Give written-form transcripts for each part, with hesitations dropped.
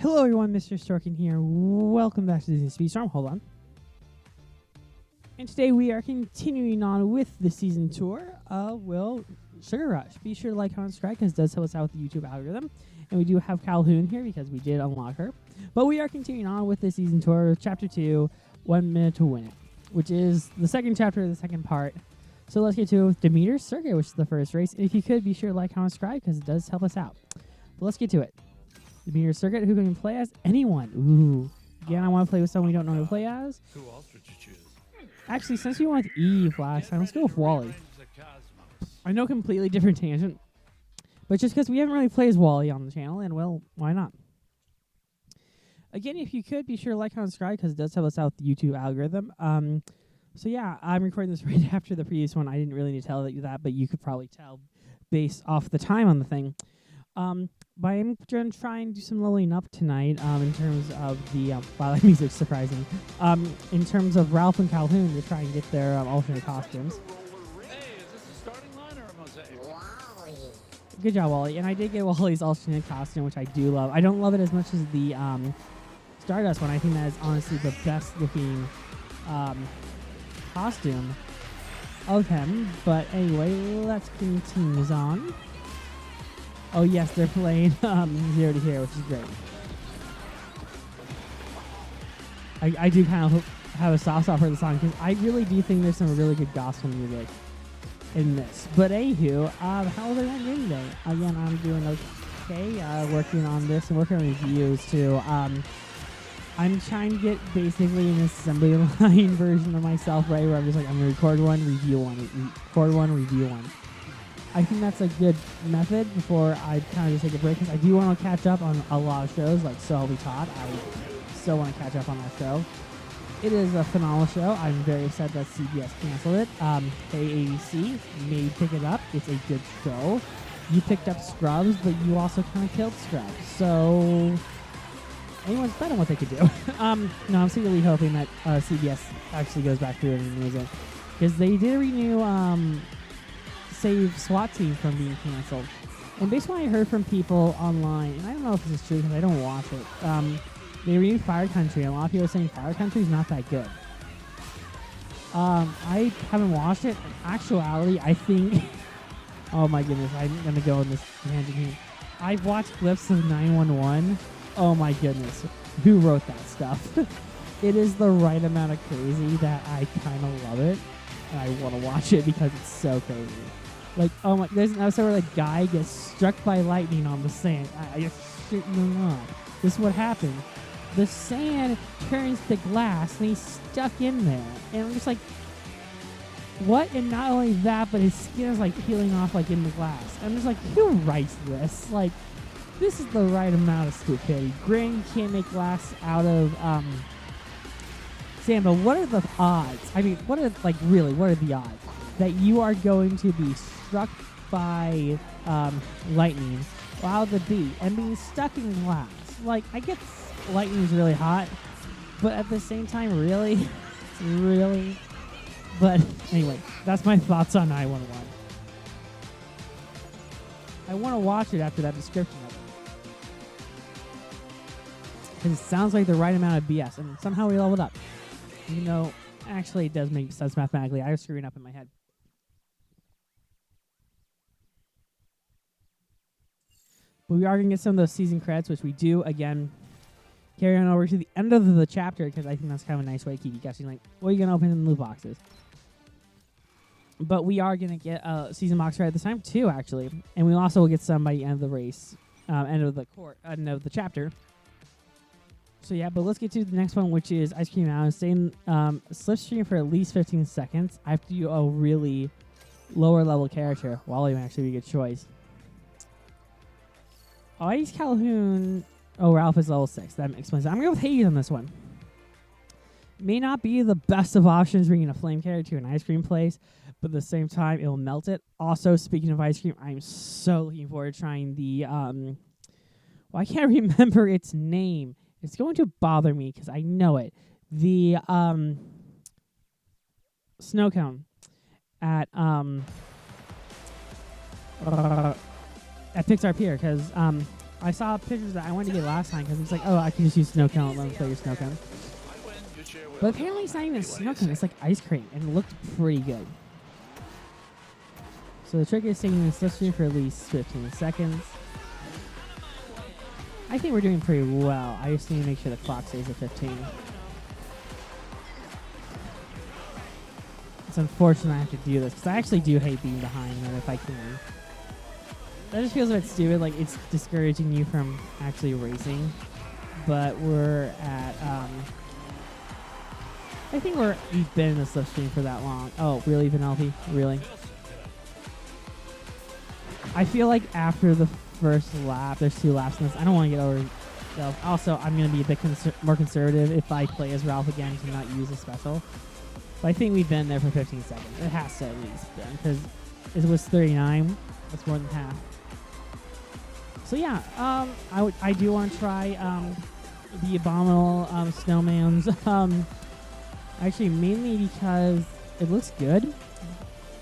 Hello everyone, Mr. Storkin here. Welcome back to the Speedstorm. Hold on. And today we are continuing on with the season tour of Sugar Rush. Be sure to like, comment, subscribe because it does help us out with the YouTube algorithm. And we do have Calhoun here because we did unlock her. But we are continuing on with the season tour, Chapter 2, 1 Minute to Win It, which is the second chapter of the second part. So let's get to Demeter's Circuit, which is the first race. And if you could, be sure to like, comment, subscribe because it does help us out. But let's get to it. Demeter's Circuit, who can play as? Anyone. Ooh. Again, I want to play with someone we don't know who to play as. Who else would you choose? Actually, since we went with Eve last time, let's go with Wally. I know, completely different tangent. But just because we haven't really played as Wally on the channel, and well, why not? Again, if you could, be sure to like, comment, subscribe, because it does help us out with the YouTube algorithm. So yeah, I'm recording this right after the previous one. I didn't really need to tell you that, but you could probably tell based off the time on the thing. But I'm going to try and do some leveling up tonight in terms of the... wow, that music's surprising. In terms of Ralph and Calhoun to try and get their alternate costumes. Hey, is this a starting line or a mosaic? Good job, Wally. And I did get Wally's alternate costume, which I do love. I don't love it as much as the Stardust one. I think that is honestly the best looking costume of him. But anyway, let's continue on. Oh yes, they're playing Zero to Hero, which is great. I do kind of have a soft spot for the song because I really do think there's some really good gospel music in this. But anywho, how's everyone doing today? Again, I'm doing okay. Working on this and working on reviews too. I'm trying to get basically an assembly line version of myself, right, where I'm just like, I'm gonna record one, review one, record one, review one. I think that's a good method before I kind of just take a break, because I do want to catch up on a lot of shows, like So I'll Be Taught. I still want to catch up on that show. It is a phenomenal show. I'm very upset that CBS canceled it. KABC may pick it up. It's a good show. You picked up Scrubs, but you also kind of killed Scrubs. So anyone's betting what they could do. No, I'm secretly hoping that CBS actually goes back through it and renews it, because they did renew save SWAT Team from being canceled. And based on what I heard from people online, and I don't know if this is true because I don't watch it, they renewed Fire Country, and a lot of people are saying Fire Country is not that good. I haven't watched it. In actuality, I think... oh my goodness, I'm going to go in this tangent here. I've watched clips of 911. Oh my goodness. Who wrote that stuff? It is the right amount of crazy that I kind of love it. And I want to watch it because it's so crazy. Like, oh my, there's an episode where the guy gets struck by lightning on the sand. I just shit you not. This is what happened. The sand turns to glass and he's stuck in there. And I'm just like, what? And not only that, but his skin is like peeling off like in the glass. I'm just like, who writes this? Like, this is the right amount of stupidity. Granted, you can't make glass out of sand, but what are the odds? I mean, what are the odds that you are going to be struck by lightning while the beat and being stuck in glass? Like, I get lightning is really hot, but at the same time, really? Really? But anyway, that's my thoughts on 911. I want to watch it after that description of it, because it sounds like the right amount of BS, and somehow we leveled up. You know, actually, it does make sense mathematically. I was screwing up in my head. But we are going to get some of those season credits, which we do, again, carry on over to the end of the chapter, because I think that's kind of a nice way to keep you guessing, like, what are you going to open in the loot boxes? But we are going to get a season box right at this time, too, actually. And we also will get some by the end of the race, end of the chapter. So yeah, but let's get to the next one, which is Ice Cream Mountain. Stay in slipstream for at least 15 seconds. I have to do a really lower level character. Wally might actually be a good choice. Oh, I use Calhoun. Oh, Ralph is level 6. That explains it. I'm going to go with Hades on this one. May not be the best of options bringing a flame character to an ice cream place, but at the same time, it will melt it. Also, speaking of ice cream, I'm so looking forward to trying the... well, I can't remember its name. It's going to bother me because I know it. The snow cone at Pixar Pier, because I saw pictures that I wanted to get last time because it's like, oh, I can just use snow cone. Let me play your snow cone. But apparently it's not even snow cone. It's like ice cream, and it looked pretty good. So the trick is staying in slipstream for at least 15 seconds. I think we're doing pretty well. I just need to make sure the clock stays at 15. It's unfortunate I have to do this because I actually do hate being behind them if I can. That just feels a bit stupid, like it's discouraging you from actually racing. But we're at, I think we've been in the slipstream for that long. Oh, really, Penelope? Really? I feel like after the first lap, there's 2 laps in this. I don't want to get over. So also, I'm going to be a bit more conservative if I play as Ralph again to not use a special. But I think we've been there for 15 seconds. It has to at least been, because it was 39. That's more than half. So yeah, I do want to try the Abominable Snowman's. Actually, mainly because it looks good,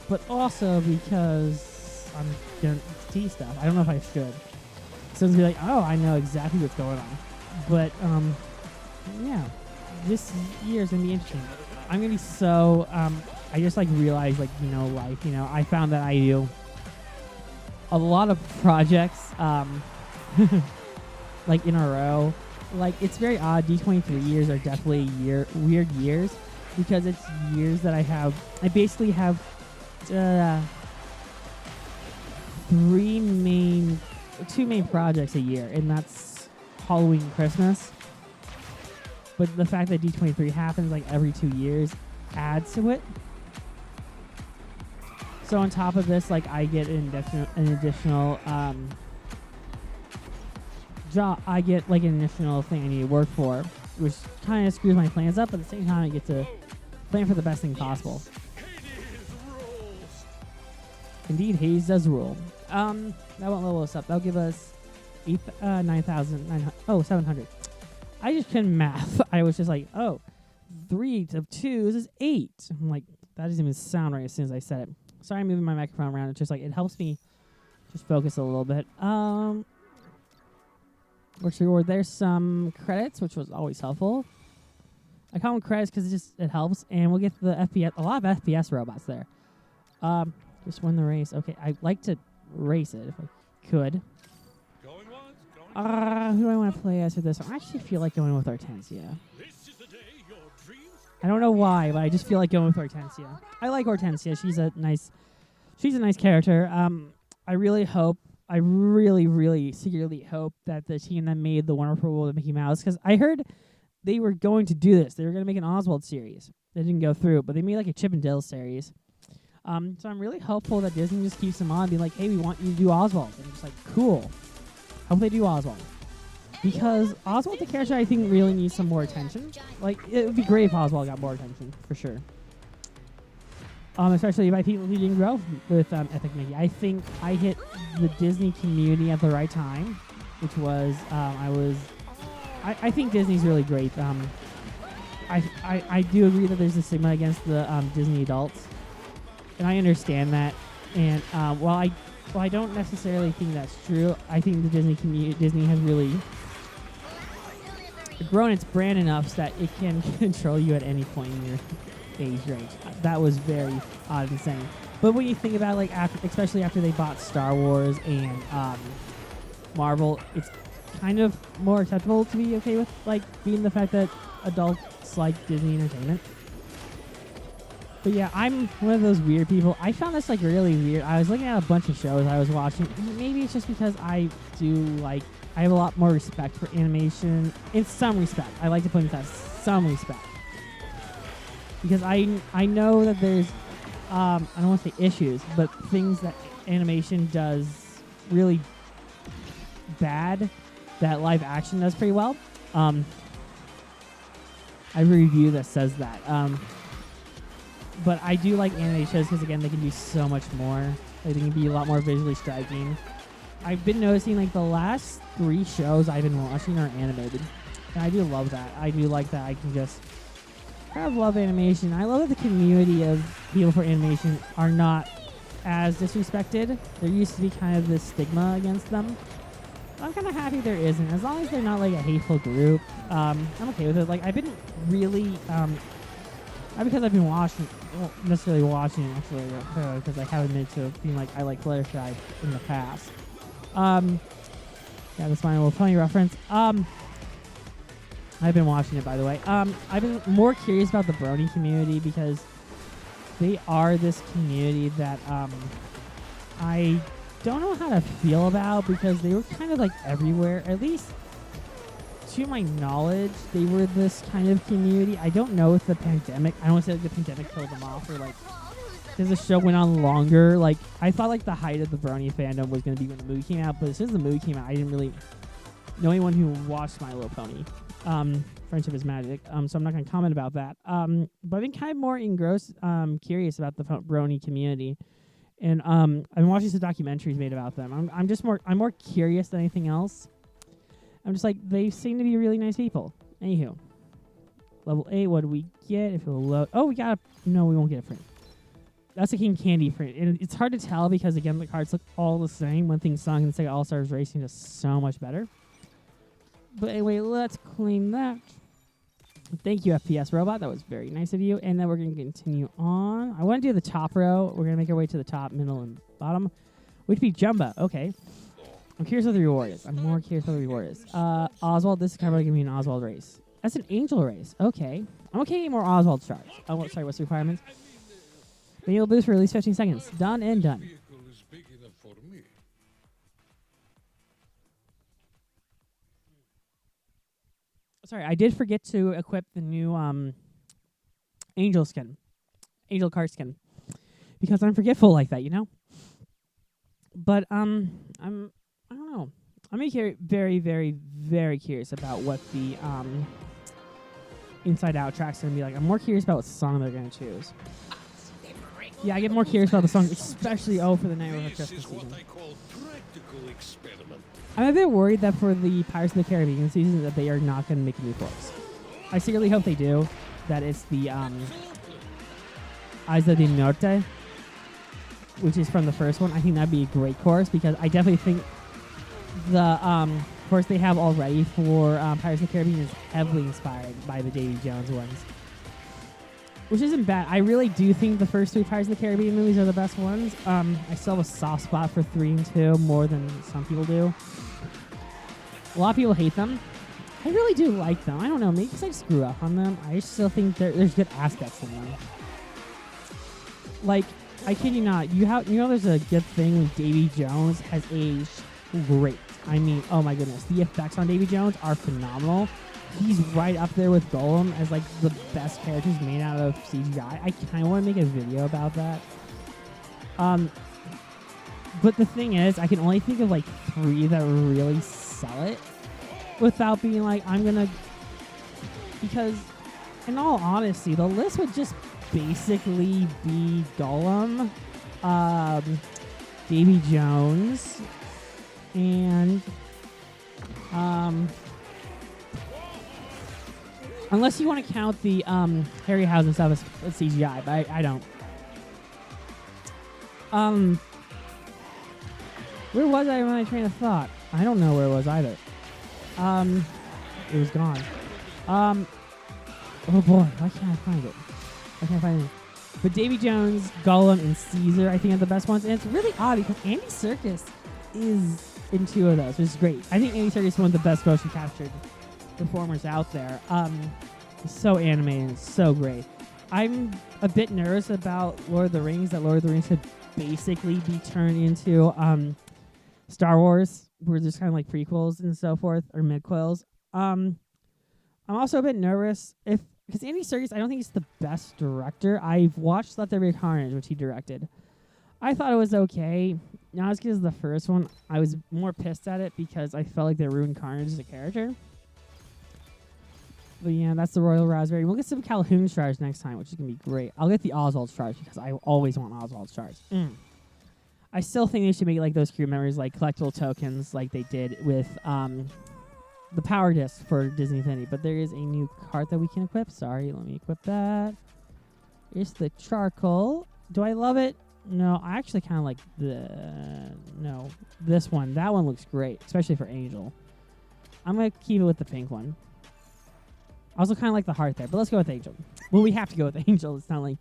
but also because I'm gonna see stuff. I don't know if I should. So it's be like, oh, I know exactly what's going on. But yeah, this year is gonna be interesting. I'm gonna be so. I just like realized, like, you know, life. You know, I found that I do a lot of projects like in a row. Like, it's very odd. D23 years are definitely weird years, because it's years that I basically have 2 main projects a year, and that's Halloween and Christmas. But the fact that D23 happens like every 2 years adds to it. So on top of this, like, I get an additional job. I get like an additional thing I need to work for, which kind of screws my plans up. But at the same time, I get to plan for the best thing possible. Indeed, Hayes does rule. That won't level us up. That'll give us 700. I just couldn't math. I was just like, oh, 3 of 2 is 8. I'm like, that doesn't even sound right as soon as I said it. Sorry, I'm moving my microphone around. It's just like, it helps me just focus a little bit. There's some credits, which was always helpful. I call them credits because it helps, and we'll get the FPS, a lot of FPS robots there. Just win the race. Okay, I'd like to race it if I could. Going once, going Who do I want to play as for this one? I actually feel like going with Hortensia. This is the day your dreams. I don't know why, but I just feel like going with Hortensia. I like Hortensia. She's a nice character. I really secretly hope that the team that made the Wonderful World of Mickey Mouse, because I heard they were going to do this. They were going to make an Oswald series. They didn't go through, but they made like a Chip and Dale series. So I'm really hopeful that Disney just keeps them on and be like, hey, we want you to do Oswald. And I'm just like, cool. Hope they do Oswald. Because Oswald, the character, I think really needs some more attention. Like, it would be great if Oswald got more attention, for sure. Especially by people who didn't grow up with Epic Mickey. I think I hit the Disney community at the right time, which was, I think Disney's really great. I do agree that there's a stigma against the Disney adults, and I understand that. And while I don't necessarily think that's true, I think the Disney has really grown its brand enough so that it can control you at any point in your age range. That was very odd and insane. But when you think about, like, especially after they bought Star Wars and Marvel, it's kind of more acceptable to be okay with, like, being the fact that adults like Disney entertainment. But yeah, I'm one of those weird people. I found this, like, really weird. I was looking at a bunch of shows I was watching. Maybe it's just because I have a lot more respect for animation. In some respect. I like to put in that some respect. Because I know that there's, I don't want to say issues, but things that animation does really bad that live action does pretty well. I have a review that says that. But I do like animated shows because, again, they can do so much more. Like, they can be a lot more visually striking. I've been noticing, like, the last 3 shows I've been watching are animated. And I do love that. I do like that I can just kind of love animation. I love that the community of people for animation are not as disrespected. There used to be kind of this stigma against them. I'm kind of happy there isn't. As long as they're not like a hateful group, I'm okay with it. Like I've been really, not because I've been watching, well, necessarily watching it actually, because I have admitted to being like I like Fluttershy in the past. Yeah, that's my little funny reference. I've been watching it, by the way. I've been more curious about the Brony community because they are this community that I don't know how to feel about because they were kind of like everywhere. At least to my knowledge, they were this kind of community. I don't know if the pandemic, I don't want to say like the pandemic killed them off or like because the show went on longer. Like I thought like the height of the Brony fandom was going to be when the movie came out, but as soon as the movie came out, I didn't really know anyone who watched My Little Pony. Friendship is magic. So I'm not going to comment about that. But I've been kind of more engrossed, curious about the Brony community. And I've been watching some documentaries made about them. I'm more curious than anything else. I'm just like, they seem to be really nice people. Anywho. Level 8, what do we get? If it'll load. Oh, we got a, no, we won't get a print. That's a King Candy print. And it's hard to tell because, again, the cards look all the same. One thing sung and Sega All-Stars Racing is so much better. But anyway, let's claim that. Thank you, FPS Robot. That was very nice of you. And then we're going to continue on. I want to do the top row. We're going to make our way to the top, middle, and bottom. Which would be Jumba. Okay. I'm curious what the reward is. I'm more curious what the reward is. Oswald. This is kind of going to be an Oswald race. That's an Angel race. Okay. I'm okay getting more Oswald stars. Oh, sorry, what's the requirements? Manual boost for at least 15 seconds. Done and done. Sorry, I did forget to equip the new Angel skin. Angel card skin. Because I'm forgetful like that, you know? But I don't know. I'm very, very, very curious about what the Inside Out track's gonna be like. I'm more curious about what song they're gonna choose. Yeah, I get more curious about the song, especially for the Night of Christmas season. I'm a bit worried that for the Pirates of the Caribbean season that they are not going to make new course. I secretly hope they do. That it's the Isla del Norte, which is from the first one. I think that'd be a great course because I definitely think the course they have already for Pirates of the Caribbean is heavily inspired by the Davy Jones ones. Which isn't bad. I really do think the first 3 Pirates of the Caribbean movies are the best ones. I still have a soft spot for 3 and 2 more than some people do. A lot of people hate them. I really do like them. I don't know. Maybe because I just grew up on them. I still think there's good aspects in them. Like, I kid you not. You know there's a good thing when Davy Jones has aged great. I mean, oh my goodness. The effects on Davy Jones are phenomenal. He's right up there with Golem as like the best characters made out of CGI. I kind of want to make a video about that. But the thing is, I can only think of like 3 that really sell it without being like, I'm gonna, because in all honesty, the list would just basically be Golem, Davy Jones, and unless you want to count the Harryhausen stuff as CGI, but I don't. Where was I in my train of thought? I don't know where it was either. It was gone. Oh boy, why can't I find it? Why can't I find it? But Davy Jones, Gollum, and Caesar, I think, are the best ones. And it's really odd because Andy Serkis is in 2 of those, which is great. I think Andy Serkis is one of the best motion captured performers out there. He's so animated and so great. I'm a bit nervous about Lord of the Rings, that Lord of the Rings could basically be turned into Star Wars, where there's kind of like prequels and so forth, or midquels. I'm also a bit nervous because Andy Serkis, I don't think he's the best director. I've watched Let There Be Carnage, which he directed. I thought it was okay. Not as good as the first one. I was more pissed at it because I felt like they ruined Carnage as a character. But yeah, that's the Royal Raspberry. We'll get some Calhoun stars next time, which is going to be great. I'll get the Oswald stars because I always want Oswald stars. I still think they should make like those crew members like collectible tokens like they did with the power disc for Disney Infinity. But there is a new card that we can equip. Sorry, let me equip that. It's the charcoal. Do I love it? No, I actually kind of like this one. That one looks great, especially for Angel. I'm going to keep it with the pink one. I also kind of like the heart there, but let's go with Angel. Well, we have to go with Angel. It's not like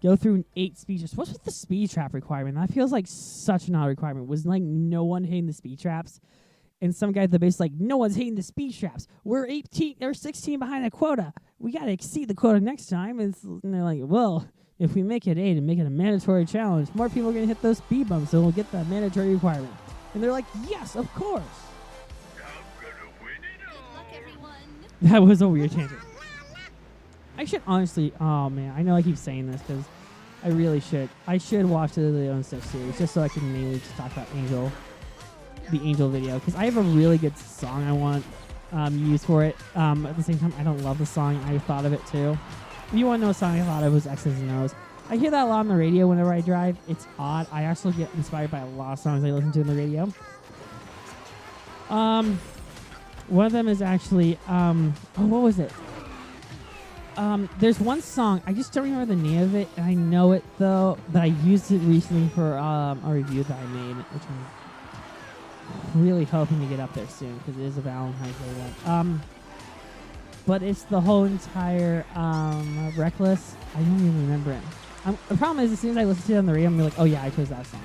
go through 8 speeches. What's with the speed trap requirement? That feels like such an odd requirement. Was like no one hitting the speed traps? And some guy at the base like, no one's hitting the speed traps. We're 18 or 16 behind the quota. We got to exceed the quota next time. And they're like, well, if we make it 8 and make it a mandatory challenge, more people are going to hit those speed bumps, so we'll get the mandatory requirement. And they're like, yes, of course. That was a weird tangent. I should honestly, oh man, I know I keep saying this because I really should. I should watch the Leon 6 series just so I can mainly just talk about Angel, the Angel video, because I have a really good song I want used for it. At the same time, I don't love the song. I thought of it too. If you want to know a song I thought of, was X's and O's. I hear that a lot on the radio whenever I drive. It's odd. I actually get inspired by a lot of songs I listen to on the radio. One of them is actually, what was it? There's one song, I just don't remember the name of it, and I know it though, but I used it recently for a review that I made, which I'm really hoping to get up there soon, because it is a Valentine's Day one. But it's the whole entire, Reckless. I don't even remember it. The problem is, as soon as I listen to it on the radio, I'm like, oh yeah, I chose that song.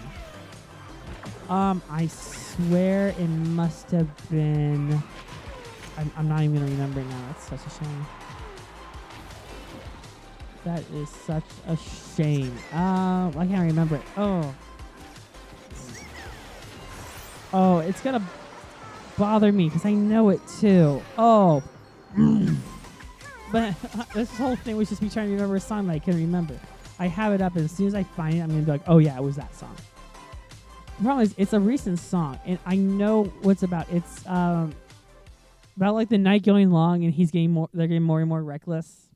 I swear it must have been... I'm not even going to remember it now. That's such a shame. That is such a shame. I can't remember it. Oh, it's going to bother me because I know it too. Oh. But this whole thing was just me trying to remember a song that I couldn't remember. I have it up, and as soon as I find it, I'm going to be like, oh yeah, it was that song. The problem is, it's a recent song, and I know what's about. It's about like the night going long, and they're getting more and more reckless.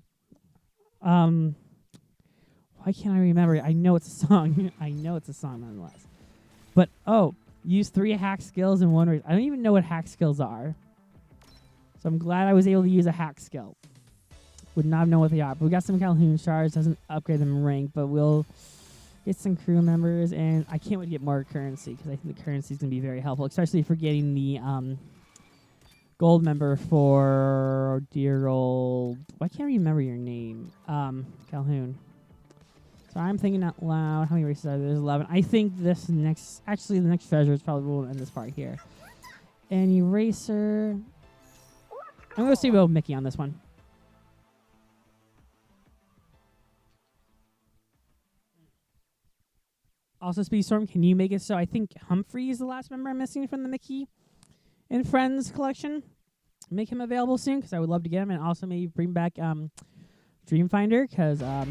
Why can't I remember it? I know it's a song. I know it's a song nonetheless. But use 3 hack skills in 1 race. I don't even know what hack skills are. So I'm glad I was able to use a hack skill. Would not know what they are. But we got some Calhoun shards. Doesn't upgrade them in rank, but we'll get some crew members, and I can't wait to get more currency, because I think the currency is going to be very helpful, especially for getting the gold member for dear old... Why can't I remember your name? Calhoun. So I'm thinking out loud. How many races are there? There's 11. I think the next treasure is probably will end this part here. And eraser... I'm going to go Mickey on this one. Also, Speedstorm, can you make it so I think Humphrey is the last member I'm missing from the Mickey and Friends collection? Make him available soon, because I would love to get him, and also maybe bring back Dreamfinder, because I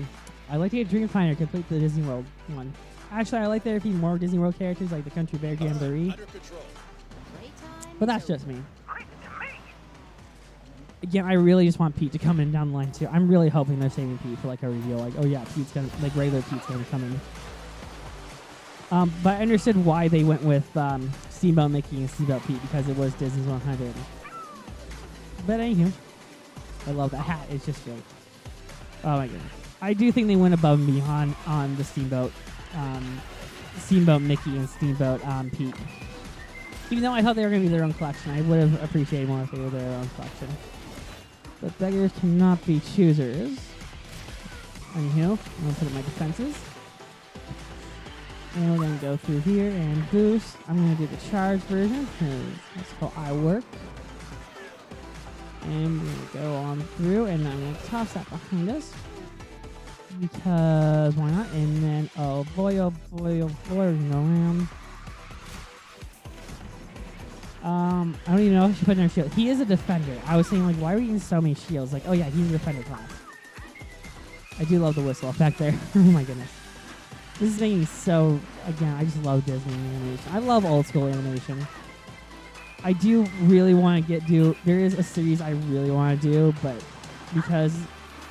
like to get Dreamfinder, complete the Disney World one. Actually, I like there to be more Disney World characters, like the Country Bear Jamboree. But that's just me. Again, I really just want Pete to come in down the line too. I'm really hoping they're saving Pete for like a reveal, like, oh yeah, Pete's gonna, like regular Pete's gonna come in. But I understood why they went with Steamboat Mickey and Steamboat Pete, because it was Disney's 100. But anywho, I love that hat. It's just great. Oh my goodness. I do think they went above and beyond on the Steamboat Mickey and Steamboat Pete. Even though I thought they were going to be their own collection, I would have appreciated more if they were their own collection. But beggars cannot be choosers. Anywho, I'm going to put in my defenses. And we're going to go through here and boost. I'm going to do the charge version, because that's how I work. And we're going to go on through, and I'm going to toss that behind us. Because why not? And then, oh boy, we're going to go around. I don't even know if she put in her shield. He is a defender. I was saying, like, why are we using so many shields? Like, oh yeah, he's a defender class. I do love the whistle effect there. Oh my goodness. This is making me so, again, I just love Disney animation. I love old school animation. I do really want to there is a series I really want to do, but because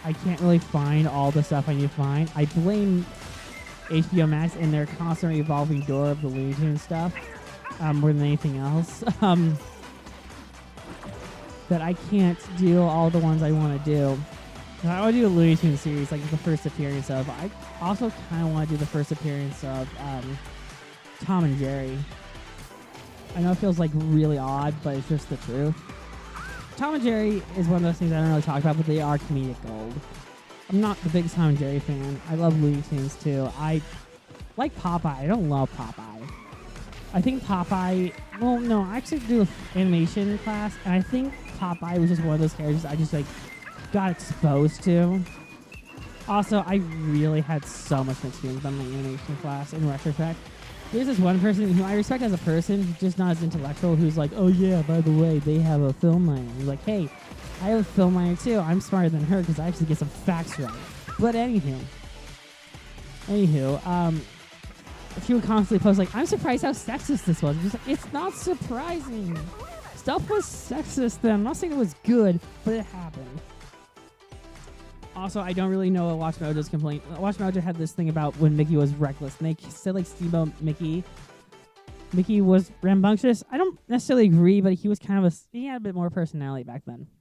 I can't really find all the stuff I need to find, I blame HBO Max and their constantly evolving door of the Looney Tunes stuff more than anything else. That I can't do all the ones I want to do. I want to do a Looney Tunes series, like the first appearance of. I also kind of want to do the first appearance of Tom and Jerry. I know it feels like really odd, but it's just the truth. Tom and Jerry is one of those things I don't really talk about, but they are comedic gold. I'm not the biggest Tom and Jerry fan. I love Looney Tunes too. I like Popeye. I don't love Popeye. I think Popeye. Well, no, I actually do animation class, and I think Popeye was just one of those characters I just like got exposed to. Also, I really had so much mixed feelings about my animation class in retrospect. There's this one person who I respect as a person, just not as intellectual, who's like, oh yeah, by the way, they have a film minor. He's like, hey, I have a film minor too. I'm smarter than her because I actually get some facts right. But anywho, she would constantly post like, I'm surprised how sexist this was. I'm just like, it's not surprising. Stuff was sexist then. I'm not saying it was good, but it happened. Also, I don't really know what Watch Mojo's complaint. Watch Mojo had this thing about when Mickey was reckless, and they said like Steamboat Mickey was rambunctious. I don't necessarily agree, but he was kind of he had a bit more personality back then.